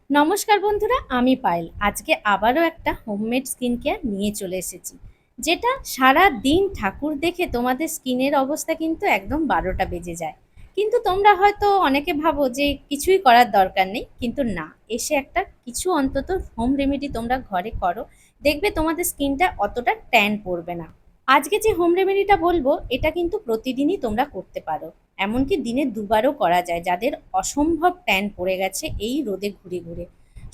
নমস্কার বন্ধুরা, আমি পায়েল। আজকে আবারও একটা হোমমেড স্কিন কেয়ার নিয়ে চলে এসেছি, যেটা সারা দিন ঠাকুর দেখে তোমাদের স্কিনের অবস্থা কিন্তু একদম 12টা বেজে যায়। কিন্তু তোমরা হয়তো অনেকে ভাবো যে কিছুই করার দরকার নেই, কিন্তু না, এসে একটা কিছু অন্তত হোম রেমেডি তোমরা ঘরে করো, দেখবে তোমাদের স্কিনটা অতটা ট্যান পড়বে না। আজকে যে হোম রেমেডিটা বলবো, এটা কিন্তু প্রতিদিনই তোমরা করতে পারো। এমনকি দিনে দুবারও করা যায়, যাদের অসম্ভব ট্যান পড়ে গেছে এই রোদে ঘুরে ঘুরে।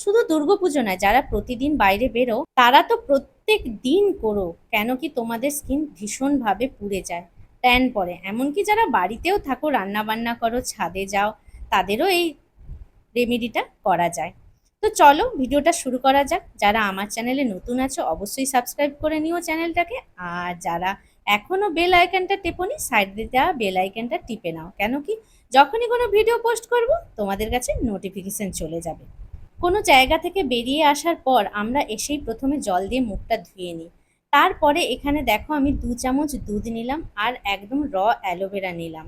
শুধু দুর্গাপুজো নয়, যারা প্রতিদিন বাইরে বেরো তারা তো প্রত্যেক দিন করো, কেন কি তোমাদের স্কিন ভীষণভাবে পুড়ে যায়, ট্যান পড়ে। এমনকি যারা বাড়িতেও থাকো, রান্না বান্না করো, ছাদে যাও, তাদেরও এই রেমেডিটা করা যায়। তো চলো ভিডিওটা শুরু করা যাক। যারা আমার চ্যানেলে নতুন আছো অবশ্যই সাবস্ক্রাইব করে নিও চ্যানেলটাকে। আর যারা এখনো বেল আইকনটা টেপোনি, সাইড দিয়ে দেওয়া বেল আইকনটা টিপে নাও, কেন কি যখনই কোনো ভিডিও পোস্ট করব তোমাদের কাছে নোটিফিকেশন চলে যাবে। কোনো জায়গা থেকে বেরিয়ে আসার পর আমরা এসেই প্রথমে জল দিয়ে মুখটা ধুয়ে নিই। তারপরে এখানে দেখো আমি 2 চামচ দুধ নিলাম, আর একদম অ্যালোভেরা নিলাম,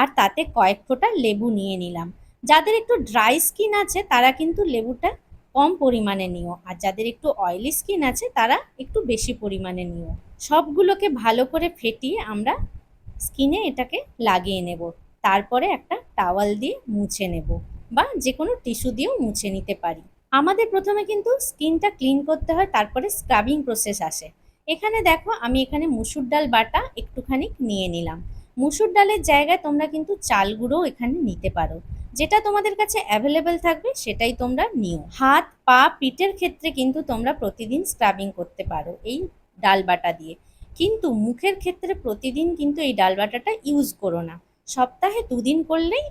আর তাতে কয়েক ফোঁটা লেবু নিয়ে নিলাম। যাদের একটু ড্রাই স্কিন আছে তারা কিন্তু লেবুটা কম পরিমাণে নিও, আর যাদের একটু অয়েলি স্কিন আছে তারা একটু বেশি পরিমাণে নিও। সবগুলোকে ভালো করে ফেটিয়ে আমরা স্কিনে এটাকে লাগিয়ে নেব। তারপরে একটা টাওয়াল দিয়ে মুছে নেব, বা যে কোনো টিস্যু দিয়েও মুছে নিতে পারি। আমাদের প্রথমে কিন্তু স্কিনটা ক্লিন করতে হয়, তারপরে স্ক্রাবিং প্রসেস আসে। এখানে দেখো আমি এখানে মুসুর ডাল বাটা একটুখানি নিয়ে নিলাম। মুসুর ডালের জায়গায় তোমরা কিন্তু চাল গুঁড়োও এখানে নিতে পারো, যেটা তোমাদের কাছে অ্যাভেলেবেল থাকবে সেটাই তোমরা নিও। হাত পা পিঠের ক্ষেত্রে কিন্তু তোমরা প্রতিদিন স্ক্রাবিং করতে পারো এই ডাল বাটা দিয়ে, কিন্তু মুখের ক্ষেত্রে প্রতিদিন কিন্তু এই ডাল বাটাটা ইউজ করো না, সপ্তাহে 2 দিন করলেই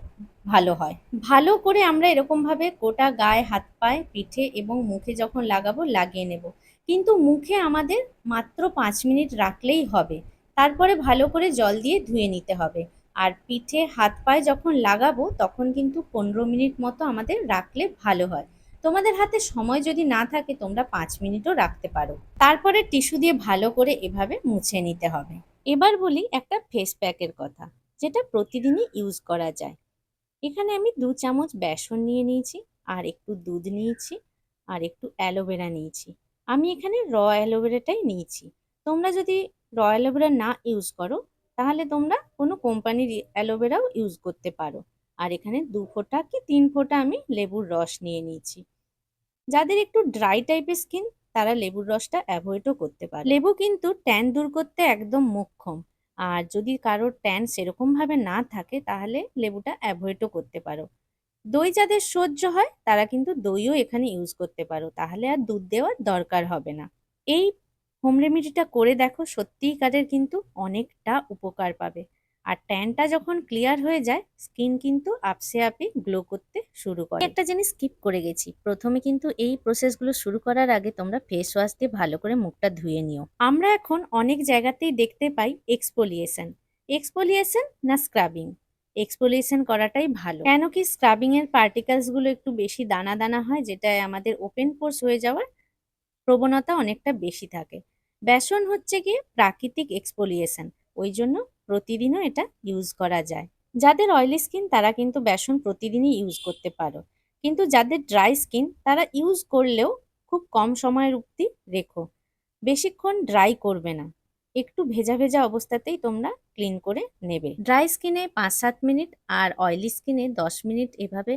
ভালো হয়। ভালো করে আমরা এরকমভাবে গোটা গায়ে, হাত পায়ে, পিঠে এবং মুখে যখন লাগাবো লাগিয়ে নেব। কিন্তু মুখে আমাদের মাত্র 5 মিনিট রাখলেই হবে, তারপরে ভালো করে জল দিয়ে ধুয়ে নিতে হবে। আর পিঠে হাত পায়ে যখন লাগাবো তখন কিন্তু 15 মিনিট মতো আমাদের রাখলে ভালো হয়। তোমাদের হাতে সময় যদি না থাকে তোমরা 5 মিনিটও রাখতে পারো। তারপরে টিস্যু দিয়ে ভালো করে এভাবে মুছে নিতে হবে। এবার বলি একটা ফেস প্যাকের কথা, যেটা প্রতিদিনই ইউজ করা যায়। এখানে আমি 2 চামচ বেসন নিয়ে নিয়েছি, আর একটু দুধ নিয়েছি, আর একটু অ্যালোভেরা নিয়েছি। আমি এখানে অ্যালোভেরাটাই নিয়েছি। তোমরা যদি অ্যালোভেরা না ইউজ করো তাহলে তোমরা কোনো কোম্পানির অ্যালোভেরাও ইউজ করতে পারো। আর এখানে 2 ফোঁটা কি 3 ফোঁটা আমি লেবুর রস নিয়ে নিয়েছি। যাদের একটু ড্রাই টাইপের স্কিন তারা লেবুর রসটা অ্যাভয়েডও করতে পারে। লেবু কিন্তু ট্যান দূর করতে একদম মোক্ষম। আর যদি কারোর ট্যান সেরকম ভাবে না থাকে তাহলে লেবুটা অ্যাভয়েডও করতে পারো। দই যাদের সহ্য হয় তারা কিন্তু দইও এখানে ইউজ করতে পারো, তাহলে আর দুধ দেওয়ার দরকার হবে না। এই হোম রেমেডিটা করে দেখো, সত্যিই কাদের কিন্তু অনেকটা উপকার পাবে। আর ট্যানটা যখন ক্লিয়ার হয়ে যায় স্কিন কিন্তু আপসে আপে গ্লো করতে শুরু করে। একটা জিনিস স্কিপ করে গেছি, প্রথমে কিন্তু এই প্রসেসগুলো শুরু করার আগে তোমরা ফেস ওয়াশ দিয়ে ভালো করে মুখটা ধুয়ে নিও। আমরা এখন অনেক জায়গাতেই দেখতে পাই এক্সফোলিয়েশন। এক্সফোলিয়েশন না স্ক্রাবিং? এক্সফোলিয়েশন করাটাই ভালো, কেন কি স্ক্রাবিং এর পার্টিকেলস গুলো একটু বেশি দানা দানা হয়, যেটা আমাদের ওপেন পোর্স হয়ে যাওয়ার প্রবণতা অনেকটা বেশি থাকে। বেসন হচ্ছে গিয়ে প্রাকৃতিক এক্সফোলিয়েশন, ওই জন্য প্রতিদিনও এটা ইউজ করা যায়। যাদের অয়েলি স্কিন তারা কিন্তু বেসন প্রতিদিনই ইউজ করতে পারো, কিন্তু যাদের ড্রাই স্কিন তারা ইউজ করলেও খুব কম সময়ের অবধি রেখো, বেশিক্ষণ ড্রাই করবে না। একটু ভেজা ভেজা অবস্থাতেই তোমরা ক্লিন করে নেবে। ড্রাই স্কিনে 5-7 মিনিট, আর অয়েলি স্কিনে 10 মিনিট এভাবে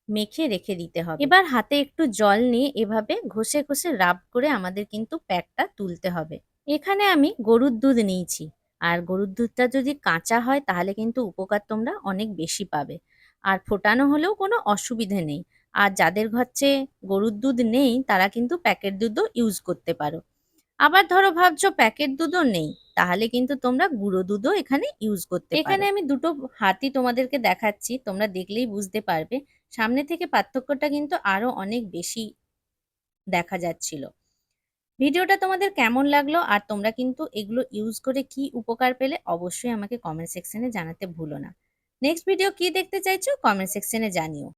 মেখে রেখে দিতে হবে। এবার হাতে একটু জল নিয়ে এভাবে ঘষে ঘষে রাব করে আমাদের কিন্তু প্যাকটা তুলতে হবে। এখানে আমি গরুর দুধ নিয়েছি, আর গরুর দুধটা যদি কাঁচা হয় তাহলে কিন্তু উপকার তোমরা অনেক বেশি পাবে। আর ফোটানো হলেও কোনো অসুবিধে নেই। আর যাদের কাছে গরুর দুধ নেই তারা কিন্তু প্যাকেট দুধও ইউজ করতে পারো। আবার ধরো ভাবছো প্যাকেট দুধও নেই, তাহলে কিন্তু তোমরা গুঁড়ো দুধও এখানে ইউজ করতে পারো। এখানে আমি দুটো হাতই তোমাদেরকে দেখাচ্ছি, তোমরা দেখলেই বুঝতে পারবে। সামনে থেকে পার্থক্যটা কিন্তু আরো অনেক বেশি দেখা যাচ্ছিল। ভিডিওটা তোমাদের কেমন লাগলো, আর তোমরা কিন্তু এগুলো ইউজ করে কি উপকার পেলে অবশ্যই আমাকে কমেন্ট সেকশনে জানাতে ভুলো না। নেক্সট ভিডিও কি দেখতে চাইছো কমেন্ট সেকশনে জানিও।